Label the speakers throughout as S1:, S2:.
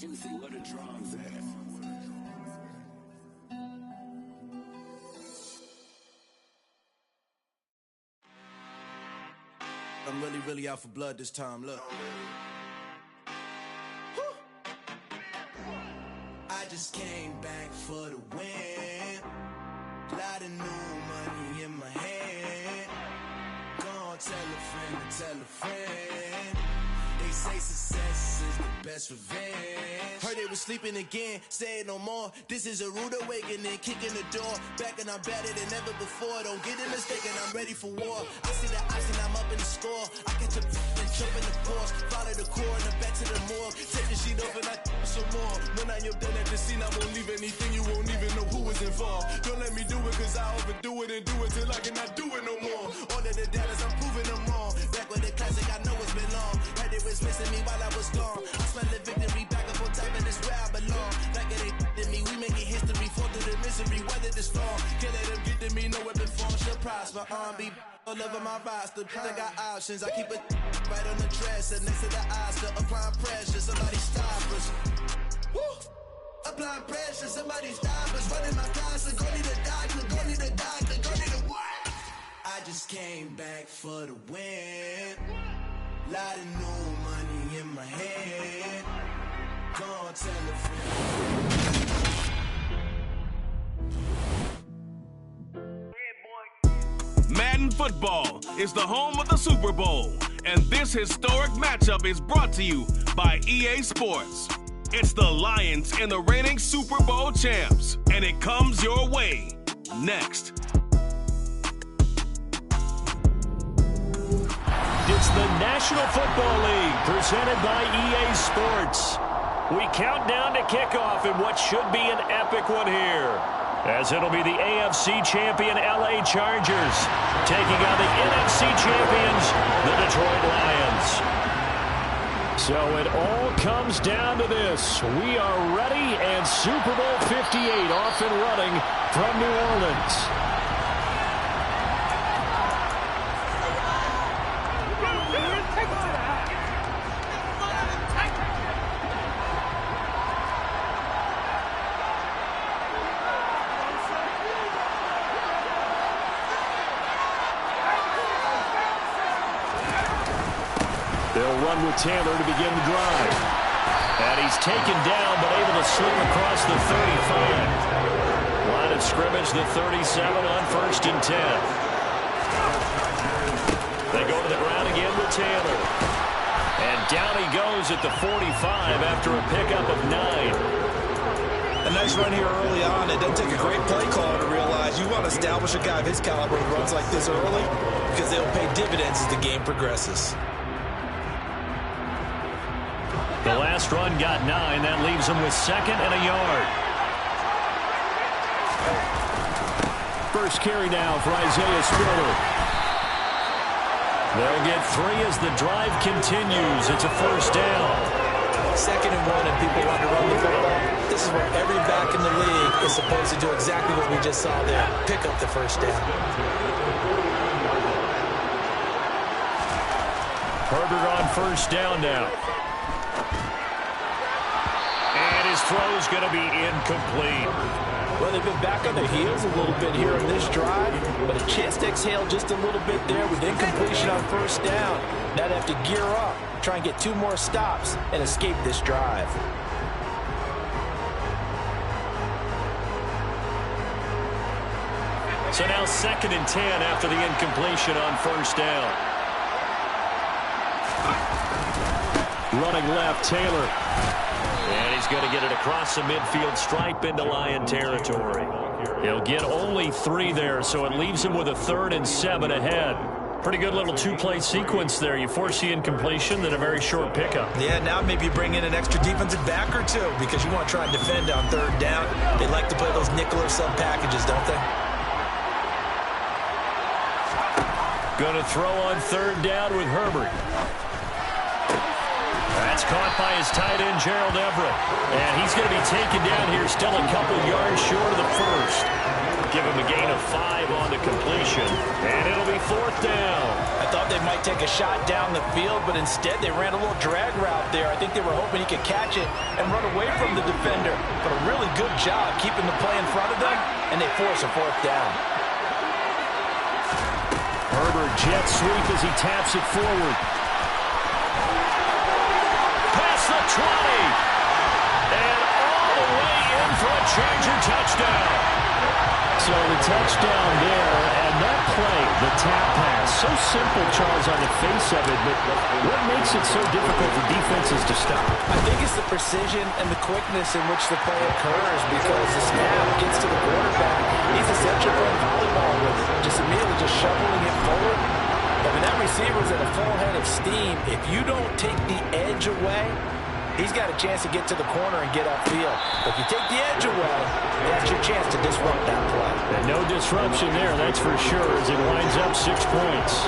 S1: Juicy, where the drums at? I'm really out for blood this time, look. I just came back for the win. Lot of new money in my hand. Gonna tell a friend to tell a friend. They say success is the best revenge. Heard they was sleeping again, say it no more. This is a rude awakening, kicking the door. Back and I'm better than ever before. Don't get it mistaken, I'm ready for war. I see the option, I'm up in the score. I catch a and jump in the Porsche. Follow the core and the back to the morgue. Take the sheet off and I some more. When I am done at the scene, I won't leave anything. You won't even know who was involved. Don't let me do it, cause I overdo it and do it till I cannot do it no more. All of the dallas, I'm proving them wrong. Back with the classic, I know it's been long. Heard it was missing me while I was gone. I smell the victory back up on top, and it's where I belong. Like it ain't to me, we making history. Fall through the misery, weather the storm. Can't let them get to me, no weapon form should prosper. Be all over my roster. I got options, I keep it right on the dresser. Next to the Oscar, applying pressure. Somebody stop us. Woo! Applying pressure, somebody stop us. Running my closet, go need a doctor, go need a doctor, go need a what? I just came back for the win. Lot of new money in my hand. Gonna tell a friend.
S2: Madden Football is the home of the Super Bowl, and this historic matchup is brought to you by EA Sports. It's the Lions and the reigning Super Bowl champs, and it comes your way next.
S3: It's the National Football League presented by EA Sports. We count down to kickoff in what should be an epic one here, as it'll be the AFC champion LA Chargers taking on the NFC champions, the Detroit Lions. So it all comes down to this. We are ready, and Super Bowl 58 off and running from New Orleans. They'll run with Taylor to begin the drive. And he's taken down, but able to slip across the 35. Line of scrimmage, the 37 on 1st and 10. They go to the ground again with Taylor. And down he goes at the 45 after a pickup of 9.
S4: A nice run here early on. It doesn't take a great play caller to realize you want to establish a guy of his caliber who runs like this early, because they'll pay dividends as the game progresses.
S3: The last run got 9. That leaves him with 2nd and a yard. First carry now for Isaiah Spiller. They'll get 3 as the drive continues. It's a first down.
S4: 2nd and 1, and people want to run the football. This is where every back in the league is supposed to do exactly what we just saw there. Pick up the first down.
S3: Herbert on first down now. His throw is going to be incomplete.
S4: Well, they've been back on their heels a little bit here on this drive, but a chance to exhale just a little bit there with incompletion on first down. Now they have to gear up, try and get 2 more stops, and escape this drive.
S3: So now 2nd and 10 after the incompletion on first down. Running left, Taylor. And he's going to get it across the midfield stripe into Lion territory. He'll get only 3 there, so it leaves him with a 3rd and 7 ahead. Pretty good little 2-play sequence there. You force the incompletion, then a very short pickup.
S4: Yeah, now maybe you bring in an extra defensive back or 2 because you want to try and defend on 3rd down. They like to play those nickel or sub packages, don't they?
S3: Going to throw on 3rd down with Herbert. That's caught by his tight end, Gerald Everett. And he's going to be taken down here, still a couple yards short of the first. give him a gain of 5 on the completion, and it'll be 4th down.
S4: I thought they might take a shot down the field, but instead they ran a little drag route there. I think they were hoping he could catch it and run away from the defender, but a really good job keeping the play in front of them, and they force a 4th down.
S3: Herbert jet sweep as he taps it forward. Past the 20. And all the way in for a Charger touchdown. So the touchdown there, and that play, the tap pass, so simple, Charles, on the face of it, but what makes it so difficult for defenses to stop?
S4: I think it's the precision and the quickness in which the play occurs, because the snap gets to the quarterback. He's essentially playing volleyball with it, just immediately just shoveling it forward. And when that receiver's at a full head of steam, if you don't take the edge away, he's got a chance to get to the corner and get upfield. But if you take the edge away, that's your chance to disrupt that play.
S3: And no disruption there, that's for sure, as it winds up 6 points.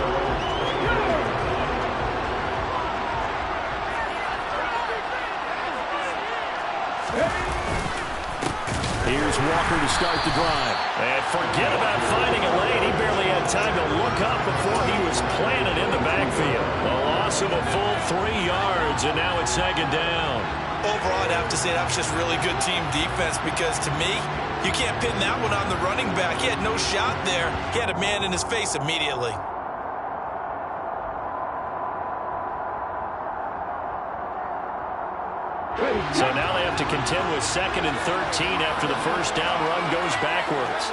S3: Here's Walker to start the drive. And forget about finding a lane. He barely had time to look up before he was planted in the backfield. A loss of a full 3 yards, and now it's 2nd down.
S4: Overall, I'd have to say that was just really good team defense, because to me, you can't pin that one on the running back. He had no shot there. He had a man in his face immediately.
S3: So now they have to contend with 2nd and 13 after the first down run goes backwards.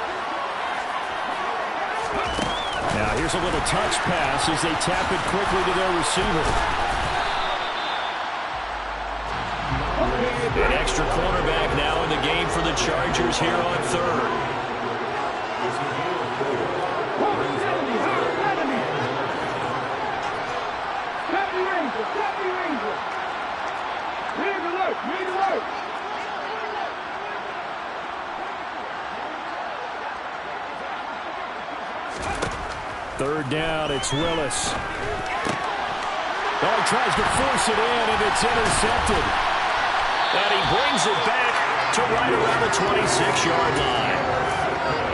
S3: Now here's a little touch pass as they tap it quickly to their receiver. An extra cornerback now in the game for the Chargers here on 3rd. Third down, it's Willis. Oh, he tries to force it in, and it's intercepted. And he brings it back to right around the 26-yard line.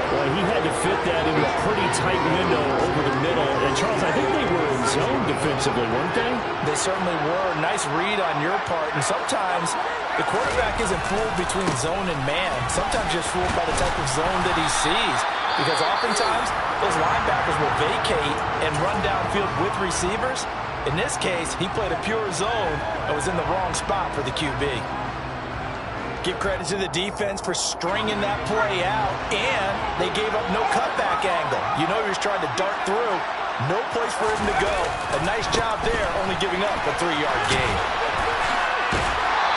S3: Well, he had to fit that into a pretty tight window over the middle. And, Charles, I think they were in zone defensively, weren't they?
S4: They certainly were. Nice read on your part. And sometimes the quarterback isn't fooled between zone and man. Sometimes just fooled by the type of zone that he sees. Because oftentimes, those linebackers will vacate and run downfield with receivers. In this case, he played a pure zone and was in the wrong spot for the QB. Give credit to the defense for stringing that play out, and they gave up no cutback angle. You know he was trying to dart through. No place for him to go. A nice job there, only giving up a 3-yard gain.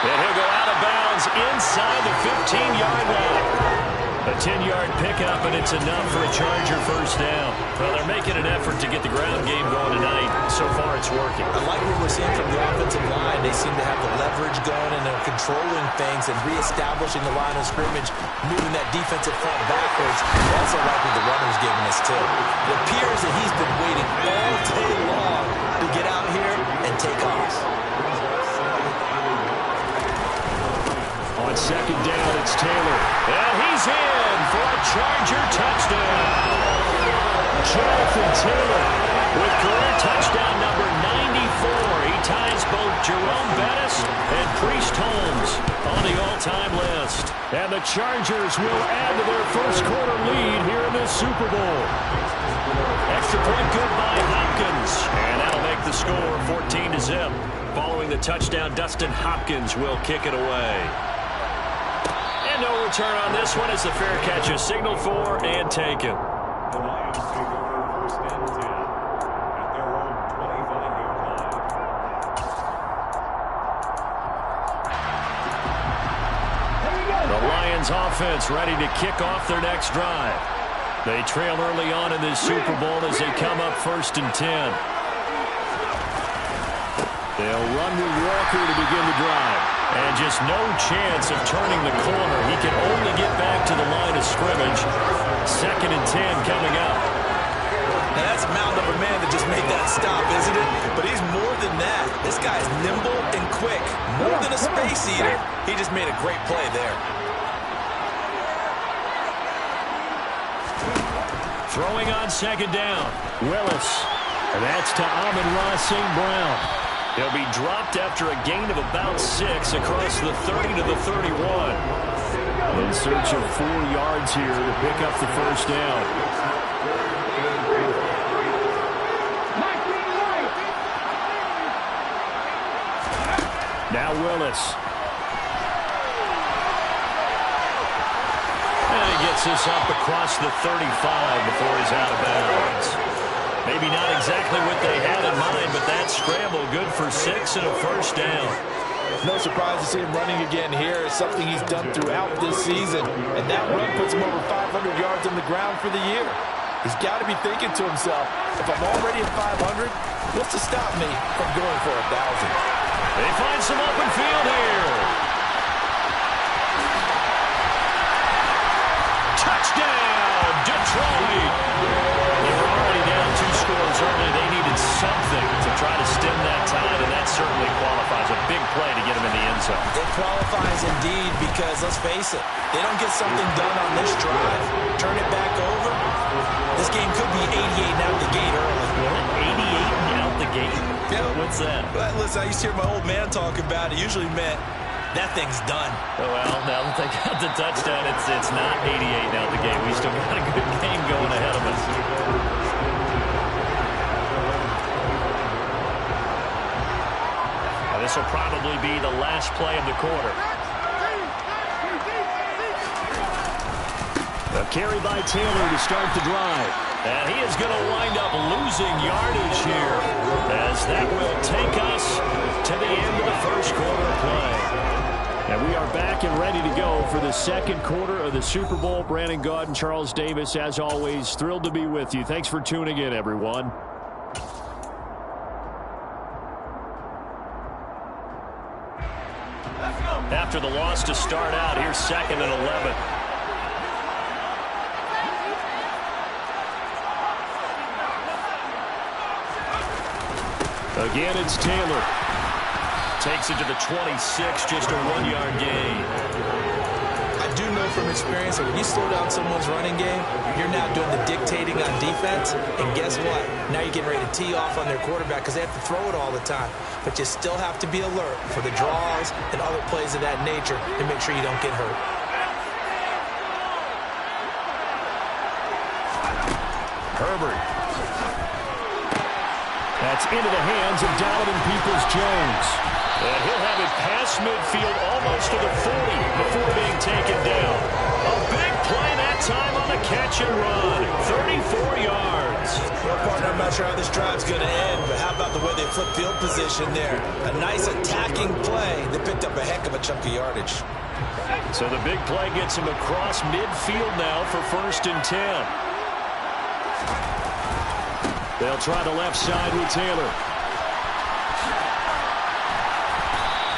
S3: And he'll go out of bounds inside the 15-yard line. A 10-yard pickup, and it's enough for a Charger first down. Well, they're making an effort to get the ground game going tonight. So far, it's working.
S4: I like what we're seeing from the offensive line. They seem to have the leverage going, and they're controlling things and reestablishing the line of scrimmage, moving that defensive front backwards. I also like what the runner's giving us, too. It appears that he's been waiting all day long to get out here and take off.
S3: On 2nd down, it's Taylor. And he's in for a Charger touchdown. Jonathan Taylor with career touchdown number 94. He ties both Jerome Bettis and Priest Holmes on the all-time list. And the Chargers will add to their first quarter lead here in this Super Bowl. Extra point good by Hopkins. And that'll make the score 14-0. Following the touchdown, Dustin Hopkins will kick it away. No return on this one as the fair catch is signaled for and taken.
S5: The Lions take over 1st and 10 at their own 25-yard line.
S3: The Lions offense ready to kick off their next drive. They trail early on in this Super Bowl as they come up 1st and 10. They'll run with Walker to begin the drive. And just no chance of turning the corner. He can only get back to the line of scrimmage. 2nd and 10 coming up.
S4: Now that's a mound of a man that just made that stop, isn't it? But he's more than that. This guy's nimble and quick. More than a space eater. He just made a great play there.
S3: Throwing on second down. Willis. And that's to Amon-Ra St. Brown. He'll be dropped after a gain of about 6 across the 30 to the 31. In search of 4 yards here to pick up the first down. Now Willis. And he gets this up across the 35 before he's out of bounds. Maybe not exactly what they had in mind, but that scramble good for 6 and a first down.
S4: No surprise to see him running again here. It's something he's done throughout this season. And that run puts him over 500 yards on the ground for the year. He's got to be thinking to himself, if I'm already at 500, what's to stop me from going for 1,000?
S3: They find some open field here. Touchdown, Detroit. They were already down 2 scores early. They needed something to try to stem that tide, and that certainly qualifies. A big play to get them in the end zone.
S4: It qualifies indeed because, let's face it, they don't get something done on this drive, turn it back over, this game could be 88 and out the gate early.
S3: 88 and out the gate?
S4: Yeah.
S3: What's that?
S4: But listen, I used to hear my old man talk about it. It usually meant that thing's done.
S3: Oh, well, now that they got the touchdown, it's not 88 and out the gate. We still got a good game going ahead of us. This will probably be the last play of the quarter. A carry by Taylor to start the drive. And he is going to wind up losing yardage here, as that will take us to the end of the first quarter play. And we are back and ready to go for the second quarter of the Super Bowl. Brandon Gaud and Charles Davis, as always, thrilled to be with you. Thanks for tuning in, everyone. After the loss to start out, here's 2nd and 11. Again, it's Taylor. Takes it to the 26, just a 1-yard gain.
S4: I do know from experience that when you slow down someone's running game, you're now doing the dictating on defense. And guess what? Now you're getting ready to tee off on their quarterback because they have to throw it all the time. But you still have to be alert for the draws and other plays of that nature and make sure you don't get hurt.
S3: Herbert. That's into the hands of Donovan Peoples-Jones. And he'll have it past midfield almost to the 40 before being taken down. A big play that time on the catch and run. 34 yards.
S4: Well, partner, I'm not sure how this drive's going to end, but how about the way they flip field position there? A nice attacking play that picked up a heck of a chunk of yardage.
S3: So the big play gets him across midfield now for 1st and 10. They'll try the left side with Taylor.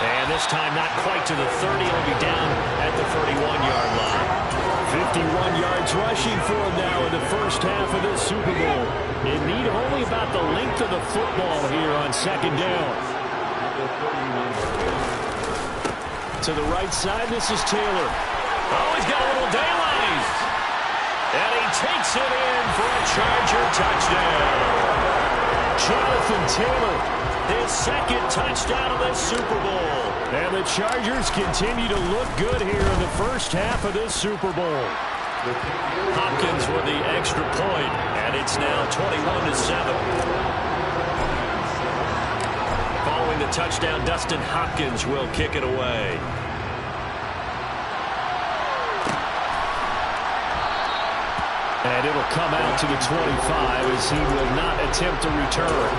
S3: And this time not quite to the 30. He'll be down at the 31-yard line. 51 yards rushing for him now in the first half of this Super Bowl. In need of only about the length of the football here on 2nd down. To the right side, this is Taylor. Oh, he's got a little daylight. And he takes it in for a Charger touchdown. Jonathan Taylor, his 2nd touchdown of the Super Bowl. And the Chargers continue to look good here in the first half of this Super Bowl. Hopkins with the extra point, and it's now 21-7. Following the touchdown, Dustin Hopkins will kick it away. And it'll come out to the 25 as he will not attempt to return.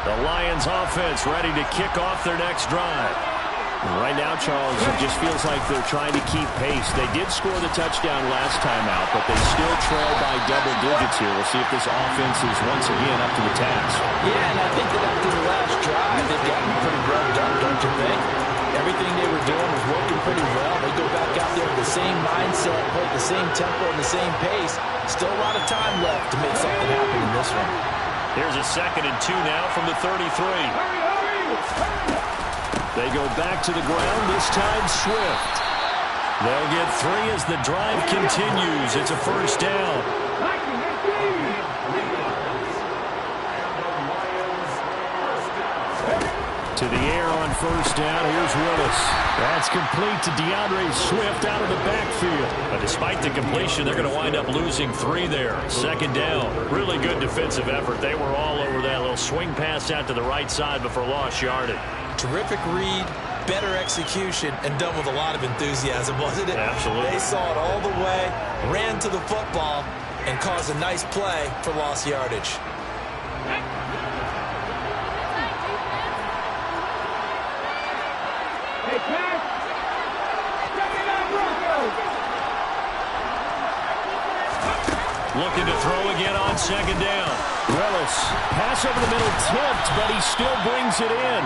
S3: The Lions offense ready to kick off their next drive. Right now, Charles, it just feels like they're trying to keep pace. They did score the touchdown last time out, but they still trail by double digits here. We'll see if this offense is once again up to the task.
S4: Yeah, and I think that after the last drive, they've gotten pretty well done, don't you think? Everything they were doing was working pretty well. They go back out there with the same mindset, play at the same tempo and the same pace. Still a lot of time left to make something happen in this one.
S3: Here's a 2nd and 2 now from the 33. They go back to the ground, this time Swift. They'll get 3 as the drive continues. It's a first down. To the air on first down. Here's Willis. That's complete to DeAndre Swift out of the backfield. But despite the completion, they're going to wind up losing 3 there. Second down. Really good defensive effort. They were all over that little swing pass out to the right side before lost yardage.
S4: Terrific read, better execution, and done with a lot of enthusiasm, wasn't it?
S3: Absolutely.
S4: They saw it all the way, ran to the football, and caused a nice play for lost yardage.
S3: Looking to throw again on second down. Willis, pass over the middle, tipped, but he still brings it in.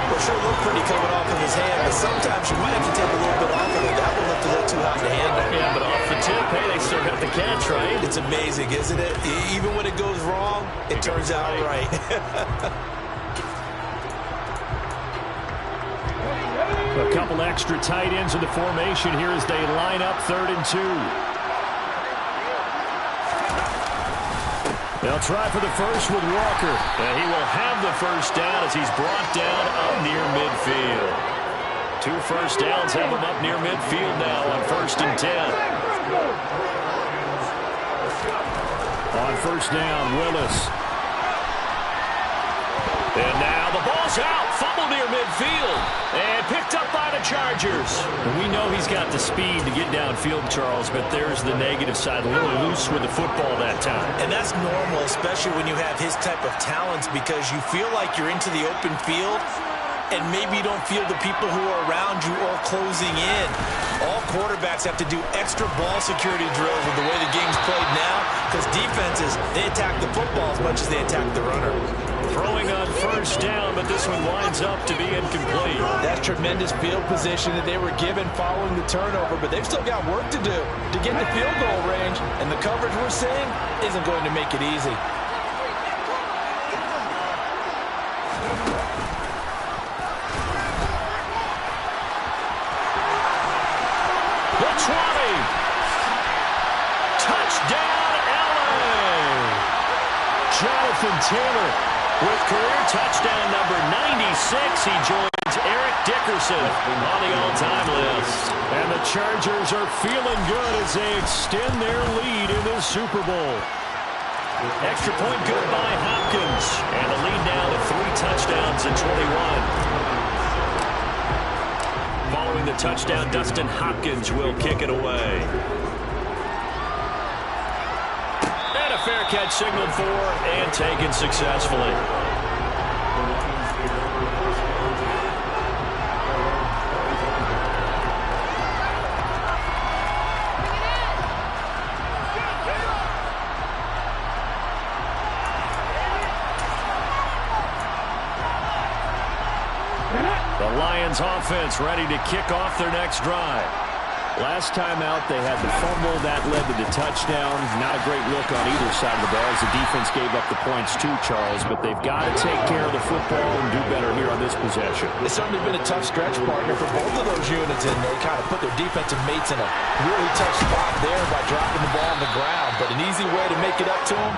S4: Well, sure looked pretty coming off of his hand, but sometimes you might have to take a little bit off of it. That one looked a little too hot to handle.
S3: Yeah, but off the tip, hey, they still got the catch, right?
S4: It's amazing, isn't it? Even when it goes wrong, it turns out right.
S3: A couple extra tight ends in the formation here as they line up 3rd and 2. They'll try for the first with Walker. And he will have the first down as he's brought down up near midfield. 2 first downs have him up near midfield now on 1st and 10. On first down, Willis. And now the ball's out. Fumble near midfield. And picked up by the Chargers. And we know he's got the speed to get downfield, Charles, but there's the negative side. A little loose with the football that time.
S4: And that's normal, especially when you have his type of talents, because you feel like you're into the open field and maybe you don't feel the people who are around you or closing in. All quarterbacks have to do extra ball security drills with the way the game's played now, because defenses, they attack the football as much as they attack the runner.
S3: Throwing on first down, but this one winds up to be incomplete.
S4: That's tremendous field position that they were given following the turnover, but they've still got work to do to get the field goal range, and the coverage we're seeing isn't going to make it easy.
S3: The 20. Touchdown, LA. Jonathan Taylor with career touchdown number 96. He joins Eric Dickerson on the all-time list. And the Chargers are feeling good as they extend their lead in the Super Bowl. Extra point good by Hopkins. And the lead now to 3 touchdowns and 21. Following the touchdown, Dustin Hopkins will kick it away. And a fair catch signaled for and taken successfully. The Lions offense ready to kick off their next drive. Last time out, they had the fumble. That led to the touchdown. Not a great look on either side of the ball as the defense gave up the points too, Charles. But they've got to take care of the football and do better here on this possession.
S4: It's certainly been a tough stretch, partner, for both of those units, and they kind of put their defensive mates in a really tough spot there by dropping the ball on the ground. But an easy way to make it up to them,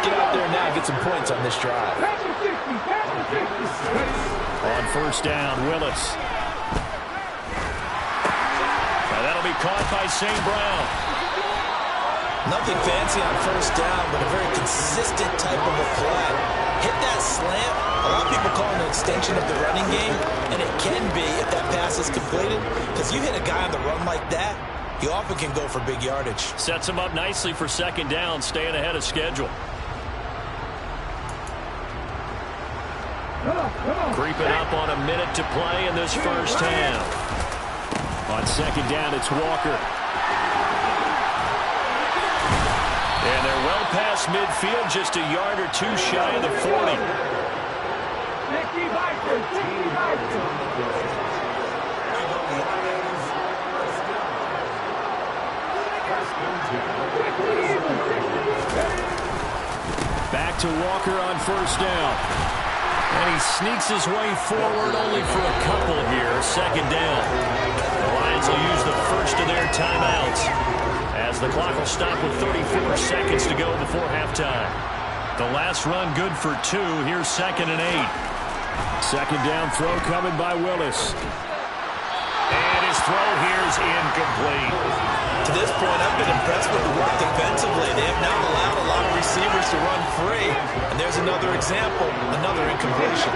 S4: get out there now and get some points on this drive.
S3: On first down, Willis. That'll be caught by St. Brown.
S4: Nothing fancy on first down, but a very consistent type of a play. Hit that slant. A lot of people call it an extension of the running game, and it can be if that pass is completed, because you hit a guy on the run like that, he often can go for big yardage.
S3: Sets him up nicely for second down, staying ahead of schedule. Creeping up on a minute to play in this first half. On second down, it's Walker. And they're well past midfield, just a yard or 2 shy of the 40. Back to Walker on first down. And he sneaks his way forward only for a couple here. Second down. The Lions will use the first of their timeouts as the clock will stop with 34 seconds to go before halftime. The last run good for 2. Here's 2nd and 8. Second down throw coming by Willis. And his throw here is incomplete.
S4: To this point, I've been impressed with the work defensively. They have not allowed a lot of receivers to run free. And there's another example, another incompletion.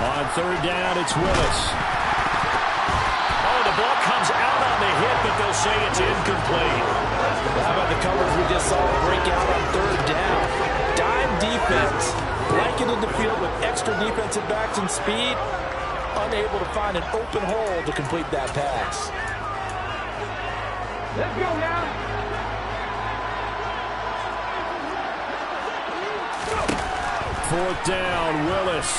S3: On third down, it's Willis. Oh, the ball comes out on the hit, but they'll say it's incomplete.
S4: How about the coverage we just saw break out on third down? Dime defense, blanketed the field with extra defensive backs and speed, unable to find an open hole to complete that pass.
S6: Let's go now.
S3: Fourth down, Willis.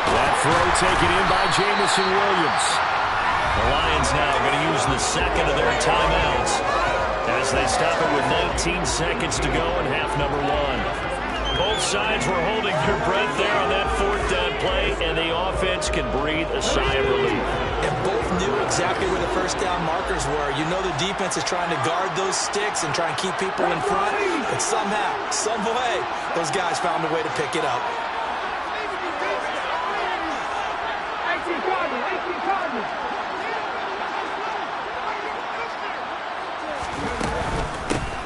S3: That throw taken in by Jamison Williams. The Lions now are going to use the second of their timeouts as they stop it with 19 seconds to go in half number 1. Both sides were holding their breath there on that fourth down play, and the offense can breathe a sigh of relief.
S4: And both knew exactly where the first down markers were. You know the defense is trying to guard those sticks and try and keep people in front, but somehow, some way, those guys found a way to pick it up.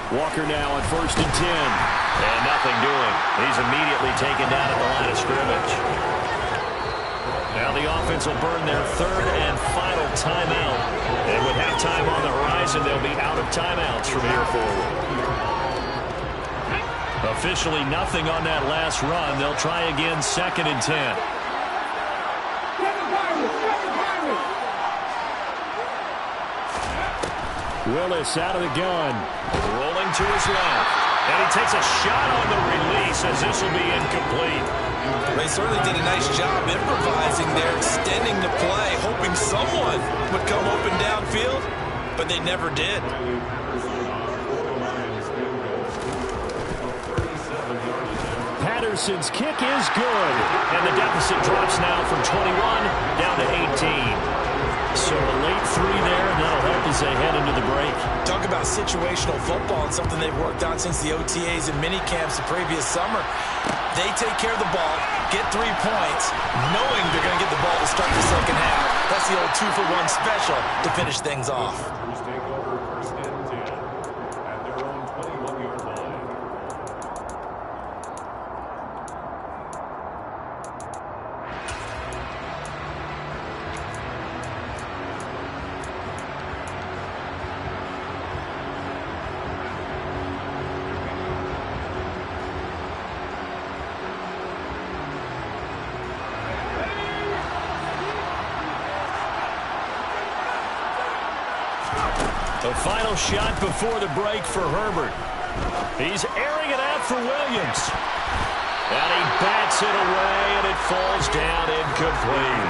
S3: Walker now on 1st and 10. And nothing doing. He's immediately taken down at the line of scrimmage. Now the offense will burn their third and final timeout. And with halftime on the horizon, they'll be out of timeouts from here forward. Officially nothing on that last run. They'll try again 2nd and 10. Willis out of the gun. Rolling to his left. And he takes a shot on the release as this will be incomplete.
S4: They certainly did a nice job improvising there, extending the play, hoping someone would come open downfield, but they never did.
S3: Patterson's kick is good. And the deficit drops now from 21 down to 18. So a late 3 there, and that'll help as they head into the break.
S4: Talk about situational football and something they've worked on since the OTAs and mini camps the previous summer. They take care of the ball, get 3 points, knowing they're going to get the ball to start the second half. That's the old 2-for-1 special to finish things off.
S5: Take over 1st and 10 at their own 21-yard line.
S3: The final shot before the break for Herbert. He's airing it out for Williams. And he bats it away, and it falls down incomplete.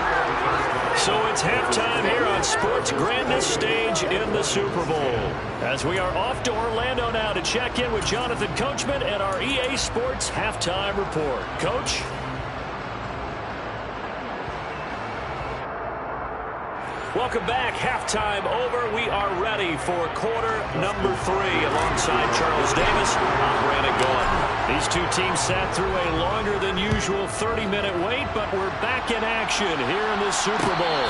S3: So it's halftime here on sports' grandest stage in the Super Bowl. As we are off to Orlando now to check in with Jonathan Coachman and our EA Sports Halftime Report. Coach? Welcome back. Halftime over. We are ready for quarter number 3 alongside Charles Davis. I'm Brandon Gaudin. These two teams sat through a longer than usual 30-minute wait, but we're back in action here in the Super Bowl.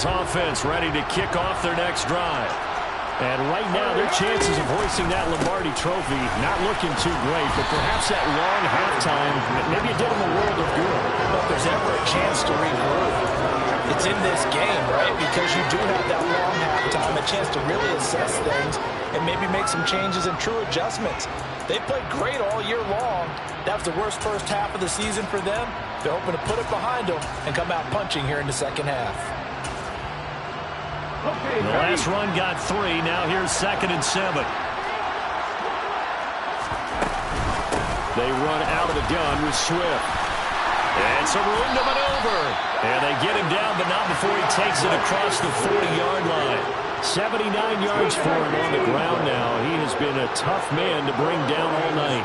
S3: Offense ready to kick off their next drive. And right now, their chances of hoisting that Lombardi trophy not looking too great, but perhaps that long halftime, maybe it did them a world of good.
S4: But if there's ever a chance to regroup, it's in this game, right? Because you do have that long halftime, a chance to really assess things and maybe make some changes and true adjustments. They played great all year long. That was the worst first half of the season for them. They're hoping to put it behind them and come out punching here in the second half.
S3: The last run got 3. Now here's 2nd and 7. They run out of the gun with Swift. And some room to maneuver. And they get him down, but not before he takes it across the 40-yard line. 79 yards for him on the ground now. He has been a tough man to bring down all night.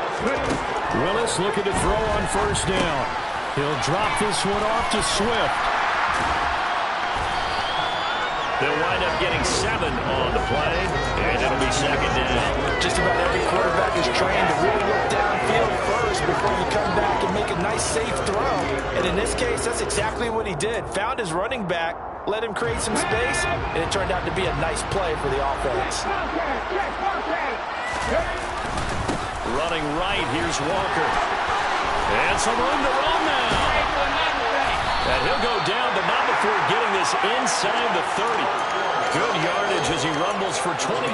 S3: Willis looking to throw on 1st down. He'll drop this one off to Swift. They'll wind up getting 7 on the play, and it'll be 2nd down.
S4: Just about every quarterback is trained to really look downfield first before you come back and make a nice, safe throw. And in this case, that's exactly what he did. Found his running back, let him create some space, and it turned out to be a nice play for the offense.
S3: Running right, here's Walker. And some room to run now. And he'll go down, but not before getting this inside the 30. Good yardage as he rumbles for 24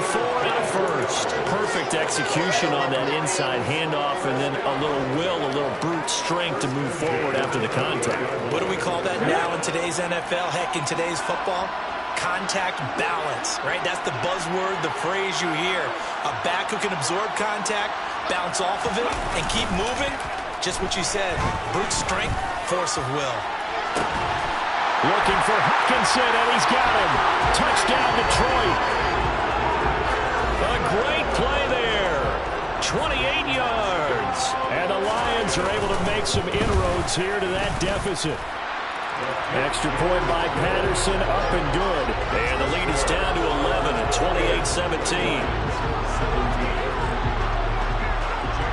S3: and a first. Perfect execution on that inside handoff, and then a little will, a little brute strength to move forward after the contact.
S4: What do we call that now in today's NFL? Heck, in today's football? Contact balance, right? That's the buzzword, the phrase you hear. A back who can absorb contact, bounce off of it, and keep moving. Just what you said, brute strength, force of will.
S3: Looking for Hutchinson, and he's got him. Touchdown, Detroit. A great play there. 28 yards. And the Lions are able to make some inroads here to that deficit. Extra point by Patterson, up and good. And the lead is down to 11 at 28-17.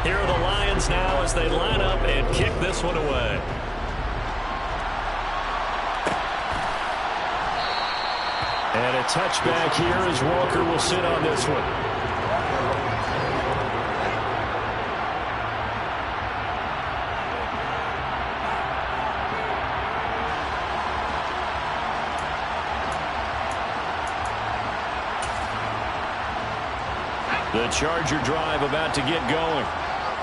S3: Here are the Lions now as they line up and kick this one away. And a touchback here as Walker will sit on this one. The Charger drive about to get going.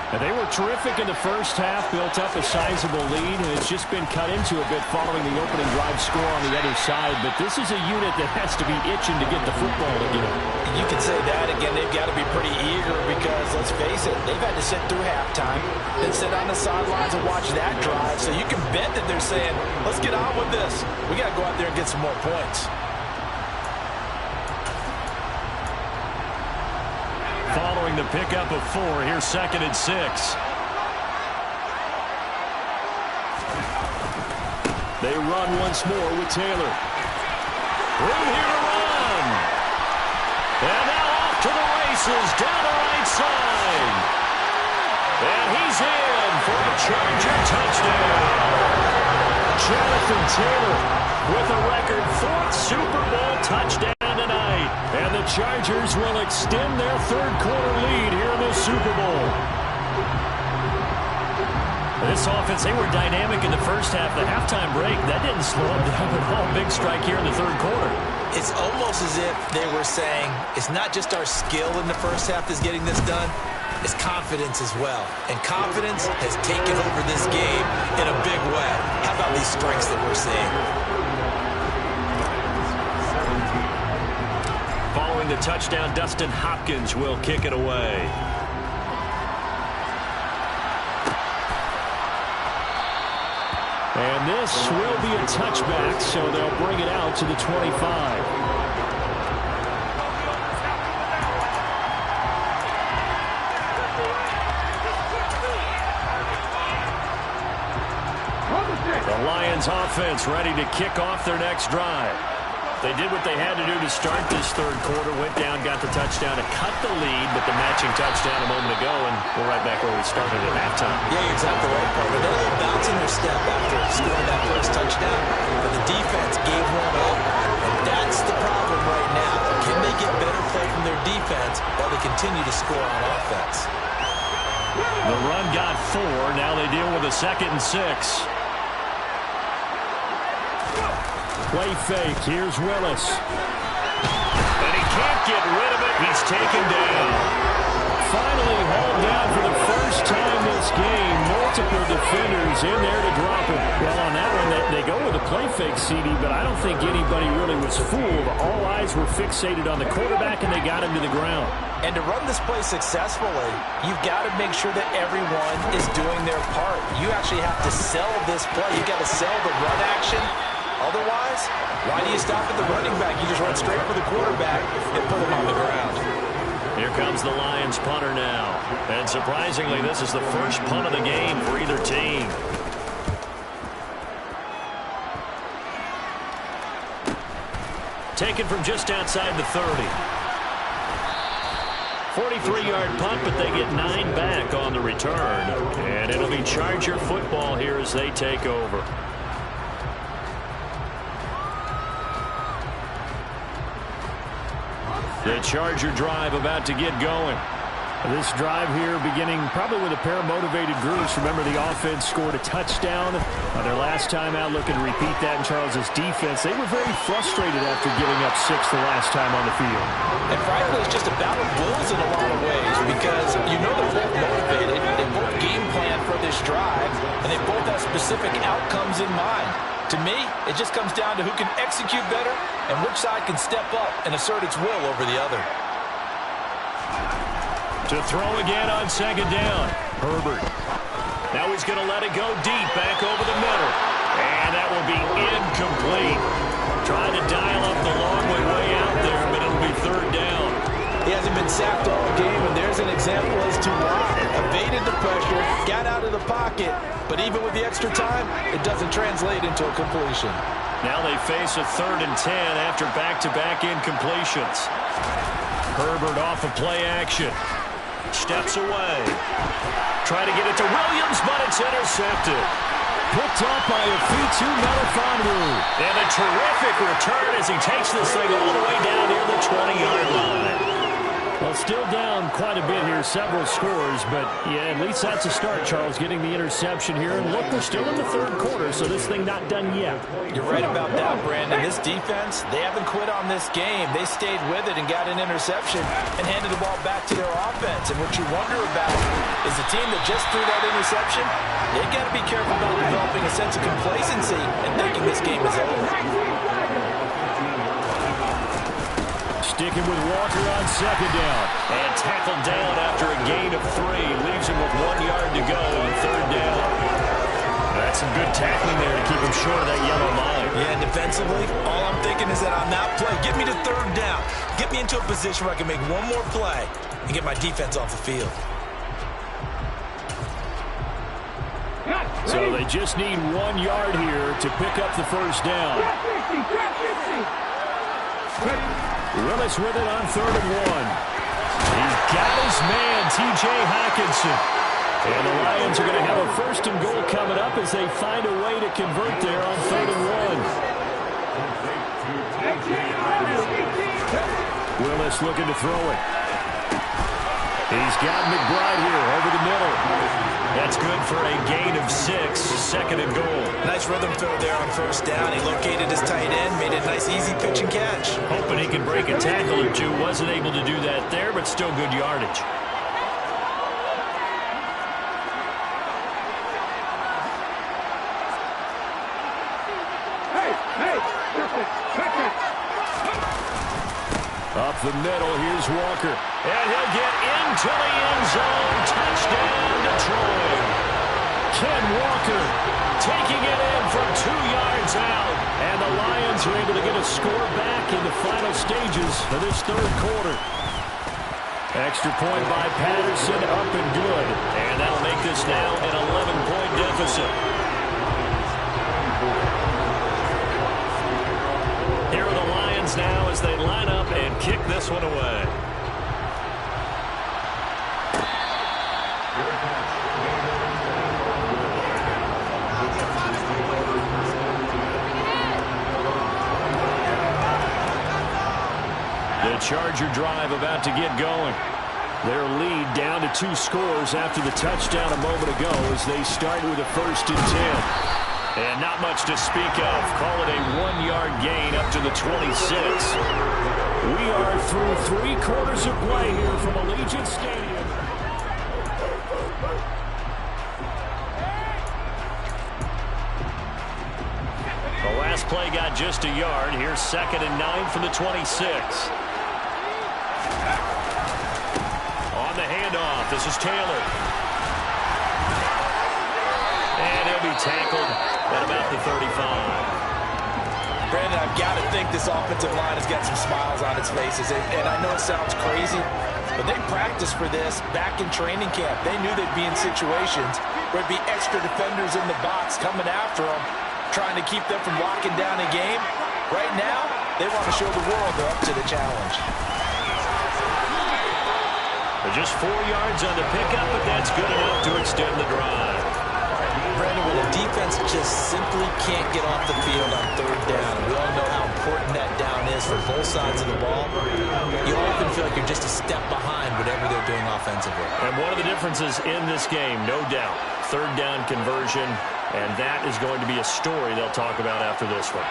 S3: And they were terrific in the first half, built up a sizable lead, and it's just been cut into a bit following the opening drive score on the other side. But this is a unit that has to be itching to get the football again.
S4: You can say that again. They've got to be pretty eager because, let's face it, they've had to sit through halftime, then sit on the sidelines and watch that drive. So you can bet that they're saying, let's get on with this. We got to go out there and get some more points.
S3: Following the pickup of 4, here's 2nd and 6. They run once more with Taylor. Room here to run. And now off to the races, down the right side. And he's in for a Charger touchdown. Jonathan Taylor with a record 4th Super Bowl touchdown tonight. And the Chargers will extend their 3rd quarter lead here in the Super Bowl. This offense, they were dynamic in the first half. The halftime break, that didn't slow them down at all. Big strike here in the 3rd quarter.
S4: It's almost as if they were saying, it's not just our skill in the first half that's getting this done, it's confidence as well. And confidence has taken over this game in a big way. How about these strikes that we're seeing?
S3: Following the touchdown, Dustin Hopkins will kick it away. And this will be a touchback, so they'll bring it out to the 25. The Lions offense ready to kick off their next drive. They did what they had to do to start this 3rd quarter, went down, got the touchdown to cut the lead, but the matching touchdown a moment ago, and we're right back where we started at halftime.
S4: Yeah, you're exactly right, Parker. They're a little bounce in their step after scoring that first touchdown, but the defense gave one up, and that's the problem right now. Can they get better play from their defense while they continue to score on offense?
S3: The run got 4. Now they deal with a 2nd and 6. Play fake. Here's Willis. And he can't get rid of it. He's taken down. Finally hauled down for the first time this game. Multiple defenders in there to drop him. Well, on that one, they go go with a play fake, CD, but I don't think anybody really was fooled. All eyes were fixated on the quarterback, and they got him to the ground.
S4: And to run this play successfully, you've got to make sure that everyone is doing their part. You actually have to sell this play. You've got to sell the run action. Otherwise, why do you stop at the running back? You just run straight for the quarterback and put him on the ground.
S3: Here comes the Lions punter now. And surprisingly, this is the first punt of the game for either team. Taken from just outside the 30. 43-yard punt, but they get 9 back on the return. And it'll be Charger football here as they take over. The Charger drive about to get going. This drive here beginning probably with a pair of motivated groups. Remember, the offense scored a touchdown their last time out, looking to repeat that in Charles's defense. They were very frustrated after giving up 6 the last time on the field.
S4: And frankly, it's just a battle of wills in a lot of ways because you know they're both motivated. They both game plan for this drive, and they both have specific outcomes in mind. To me, it just comes down to who can execute better and which side can step up and assert its will over the other.
S3: To throw again on second down. Herbert. Now he's going to let it go deep back over the middle. And that will be incomplete. Trying to dial up the long way out there, but it'll be third down.
S4: He hasn't been sacked all game, and there's an example as to why. Evaded the pressure, got out of the pocket, but even with the extra time, it doesn't translate into a completion.
S3: Now they face a 3rd and 10 after back-to-back incompletions. Herbert off of play action. Steps away. Try to get it to Williams, but it's intercepted. Picked up by a Fitu Melifonwu. And a terrific return as he takes this thing all the way down near the 20-yard line. Well, still down quite a bit here, several scores, but yeah, at least that's a start, Charles, getting the interception here. And look, we're still in the 3rd quarter, so this thing not done yet.
S4: You're right about that, Brandon. This defense, they haven't quit on this game. They stayed with it and got an interception and handed the ball back to their offense. And what you wonder about is the team that just threw that interception, they got to be careful about developing a sense of complacency and thinking this game is over.
S3: Sticking with Walker on second down. And tackled down after a gain of 3. Leaves him with 1 yard to go on third down. That's some good tackling there to keep him short of that yellow line.
S4: Yeah, defensively, all I'm thinking is that on that play, get me to third down. Get me into a position where I can make one more play and get my defense off the field.
S3: So they just need 1 yard here to pick up the first down. Willis with it on 3rd and 1. He's got his man, T.J. Hockenson. And the Lions are going to have a 1st and goal coming up as they find a way to convert there on 3rd and 1. Willis looking to throw it. He's got McBride here over the middle. That's good for a gain of 6, 2nd and goal.
S4: Nice rhythm throw there on 1st down. He located his tight end, made a nice easy pitch and catch.
S3: Hoping he can break a tackle or two. Wasn't able to do that there, but still good yardage. Up the middle, here's Walker. And he'll get into the end zone. Touchdown, Detroit. Ken Walker taking it in from 2 yards out. And the Lions are able to get a score back in the final stages of this 3rd quarter. Extra point by Patterson, up and good. And that'll make this now an 11-point deficit. Here are the Lions now as they line up and kick this one away. The Charger drive about to get going. Their lead down to 2 scores after the touchdown a moment ago as they start with a 1st and 10. And not much to speak of. Call it a 1-yard gain up to the 26. We are through 3 quarters of play here from Allegiant Stadium. play got just a yard. Here's 2nd and 9 from the 26. On the handoff, this is Taylor. And he'll be tackled at about the 35.
S4: Brandon, I've got to think this offensive line has got some smiles on its faces. And I know it sounds crazy, but they practiced for this back in training camp. They knew they'd be in situations where there'd be extra defenders in the box coming after them, trying to keep them from locking down a game. Right now, they want to show the world they're up to the challenge.
S3: They're just 4 yards on the pickup, but that's good enough to extend the drive.
S4: Brandon, when a defense just simply can't get off the field on 3rd down, and we all know how important that down is for both sides of the ball, you often feel like you're just a step behind whatever they're doing offensively.
S3: And one of the differences in this game, no doubt, 3rd down conversion, and that is going to be a story they'll talk about after this one.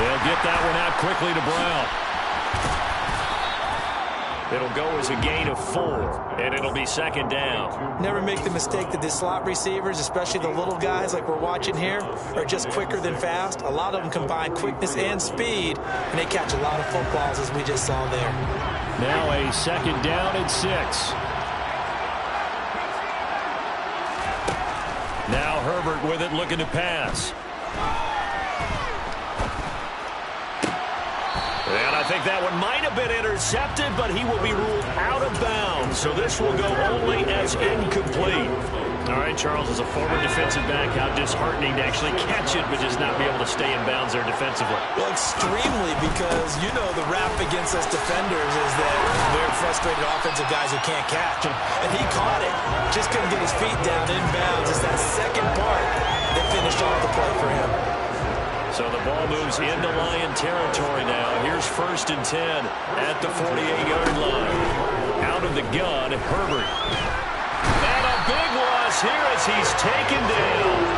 S3: They'll get that one out quickly to Brown. It'll go as a gain of 4, and it'll be 2nd down.
S4: Never make the mistake that the slot receivers, especially the little guys like we're watching here, are just quicker than fast. A lot of them combine quickness and speed, and they catch a lot of footballs, as we just saw there.
S3: Now a 2nd down and 6. Now Herbert with it, looking to pass. And I think that one might have been intercepted, but he will be ruled out of bounds. So this will go only as incomplete. All right, Charles, as a former defensive back, how disheartening to actually catch it, but just not be able to stay in bounds there defensively.
S4: Well, extremely, because you know the rap against us defenders is that we're frustrated offensive guys who can't catch. And he caught it. Just couldn't get his feet down in bounds. It's that second part that finished off the play for him.
S3: So the ball moves into Lion territory now. Here's 1st and 10 at the 48-yard line. Out of the gun, Herbert. And a big loss here as he's taken down.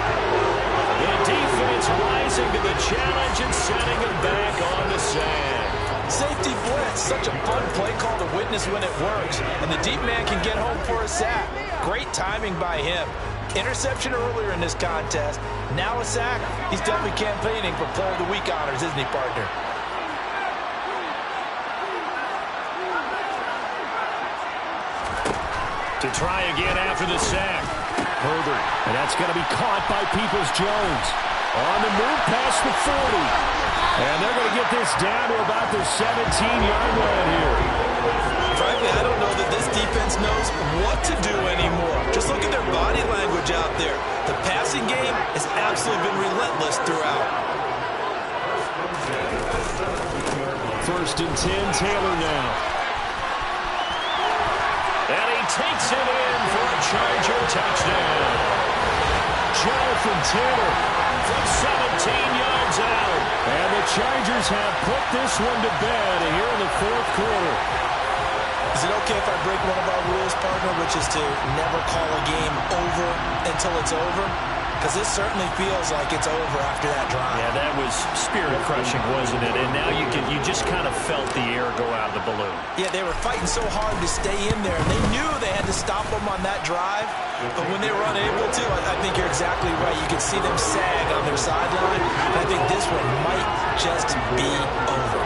S3: The defense rising to the challenge and setting him back on the sand.
S4: Safety blitz, such a fun play call to witness when it works. And the deep man can get home for a sack. Great timing by him. Interception earlier in this contest. Now a sack. He's definitely campaigning for Player of the Week honors, isn't he, partner?
S3: To try again after the sack. Herbert. And that's going to be caught by Peoples-Jones. On the move past the 40. And they're going to get this down to about the 17-yard line here.
S4: Frankly, I don't know that this defense knows what to do anymore. Just look at their body language out there. The passing game has absolutely been relentless throughout.
S3: 1st and 10, Taylor now. And he takes it in for a Charger touchdown. Jonathan Taylor from 17 yards out. And the Chargers have put this one to bed here in the 4th quarter.
S4: Is it okay if I break one of our rules, partner, which is to never call a game over until it's over? Because this certainly feels like it's over after that drive.
S3: Yeah, that was spirit-crushing, wasn't it? And now you just kind of felt the air go out of the balloon.
S4: Yeah, they were fighting so hard to stay in there, and they knew they had to stop them on that drive. But when they were unable to, I think you're exactly right. You can see them sag on their sideline. And I think this one might just be over.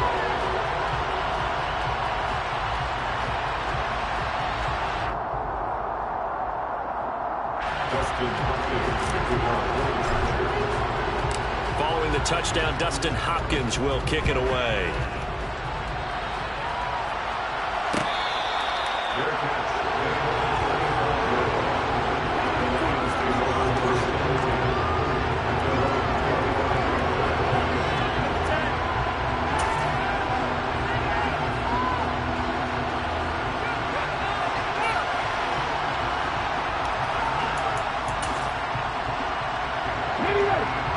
S3: Following the touchdown, Dustin Hopkins will kick it away.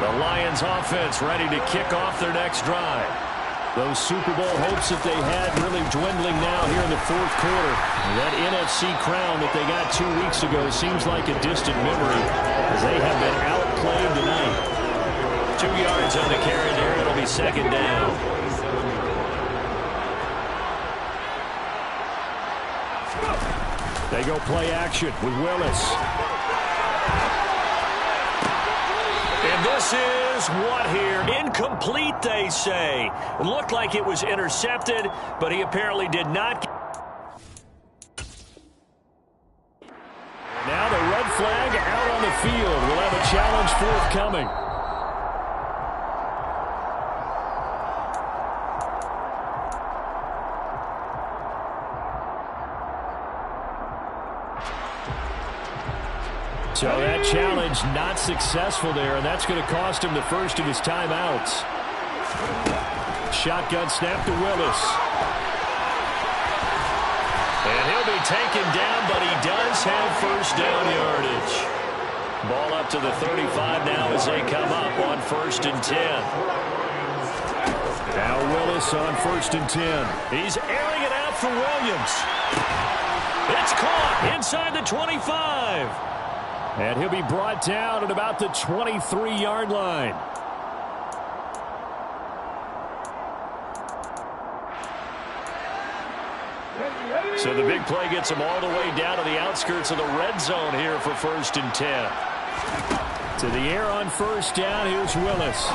S3: The Lions offense ready to kick off their next drive. Those Super Bowl hopes that they had really dwindling now here in the 4th quarter. That NFC crown that they got 2 weeks ago seems like a distant memory as they have been outplayed tonight. 2 yards on the carry there. It'll be 2nd down. They go play action with Willis. this is what here? Incomplete, they say. It looked like it was intercepted, but he apparently did not. Now the red flag out on the field. We'll have a challenge forthcoming. So that challenge not successful there, and that's going to cost him the first of his timeouts. Shotgun snap to Willis. And he'll be taken down, but he does have first down yardage. Ball up to the 35 now as they come up on 1st and 10. Now Willis on 1st and 10. He's airing it out for Williams. It's caught inside the 25. And he'll be brought down at about the 23-yard line. So the big play gets him all the way down to the outskirts of the red zone here for 1st and 10. To the air on 1st down, here's Willis.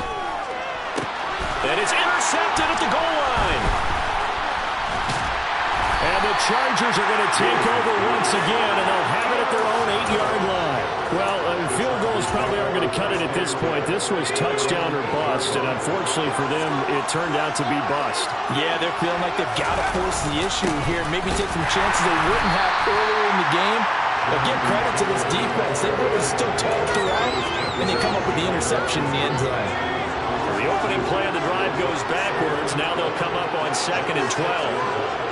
S3: And it's intercepted at the goal line. And the Chargers are going to take over once again, and they'll have it at their own 8-yard line. Well, field goals probably aren't going to cut it at this point. This was touchdown or bust, and unfortunately for them, it turned out to be bust.
S4: Yeah, they're feeling like they've got to force the issue here. Maybe take some chances they wouldn't have earlier in the game. But give credit to this defense. They really stood tall throughout, and they come up with the interception in the end zone.
S3: The opening play of the drive goes backwards. Now they'll come up on 2nd and 12.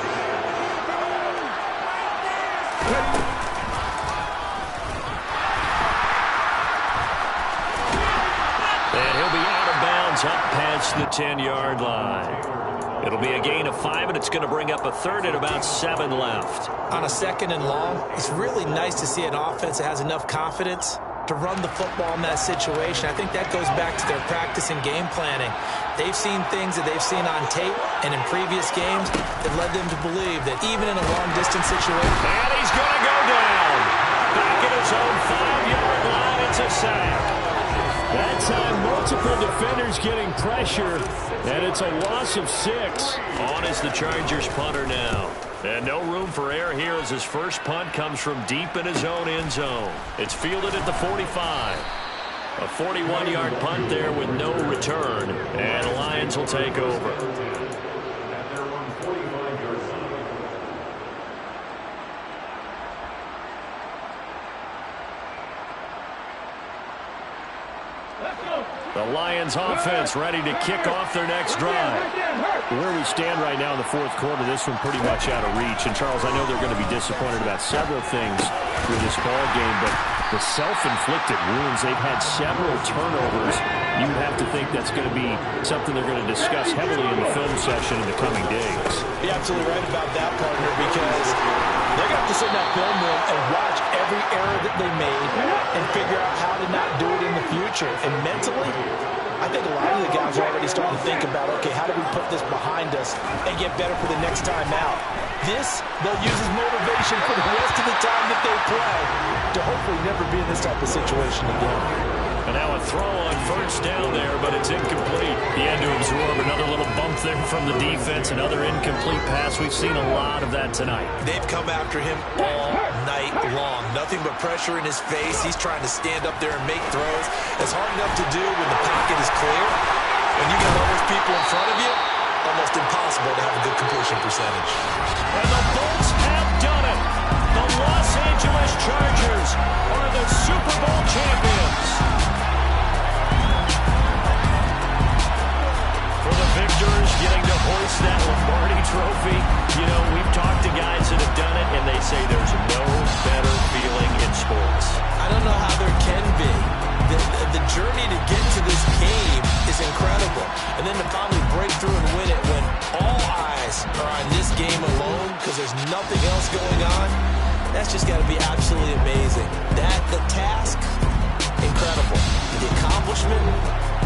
S3: And he'll be out of bounds up past the 10-yard line. It'll be a gain of 5, and it's going to bring up a 3rd and about 7 left.
S4: On a 2nd and long, it's really nice to see an offense that has enough confidence to run the football in that situation. I think that goes back to their practice and game planning. They've seen things that they've seen on tape and in previous games that led them to believe that even in a long-distance situation...
S3: And he's going to go down. Back at his own 5-yard line, it's a sack. That time, multiple defenders getting pressure, and it's a loss of 6. On is the Chargers punter now. And no room for error here as his first punt comes from deep in his own end zone. It's fielded at the 45. A 41-yard punt there with no return. And the Lions will take over.
S5: At their own 45-yard line.
S3: The Lions offense ready to kick off their next drive. Where we stand right now in the 4th quarter, this one pretty much out of reach. And, Charles, I know they're going to be disappointed about several things with this ball game, but the self-inflicted wounds, they've had several turnovers. You would have to think that's going to be something they're going to discuss heavily in the film session in the coming days.
S4: You're absolutely right about that, partner, because they're going to have to sit in that film room and watch every error that they made and figure out how to not do it in the future. And mentally, I think a lot of the guys are already starting to think about, okay, how do we put this behind us and get better for the next time out? This, they'll use as motivation for the rest of the time that they play to hopefully never be in this type of situation again.
S3: And now a throw on 1st down there, but it's incomplete. He had to absorb another little bump there from the defense, another incomplete pass. We've seen a lot of that tonight.
S4: They've come after him all night long. Nothing but pressure in his face. He's trying to stand up there and make throws. It's hard enough to do when the pocket is clear. When you got all those people in front of you, almost impossible to have a good completion percentage.
S3: And the Bolts have done it. The Los Angeles Chargers are the Super Bowl champions. For the victors getting to hoist that Lombardi trophy, you know, we've talked to guys that have done it, and they say there's no better feeling in sports.
S4: I don't know how there can be. The journey to get to this game is incredible. And then to finally break through and win it when all eyes are on this game alone because there's nothing else going on, that's just got to be absolutely amazing. The task, incredible. The accomplishment,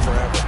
S4: forever.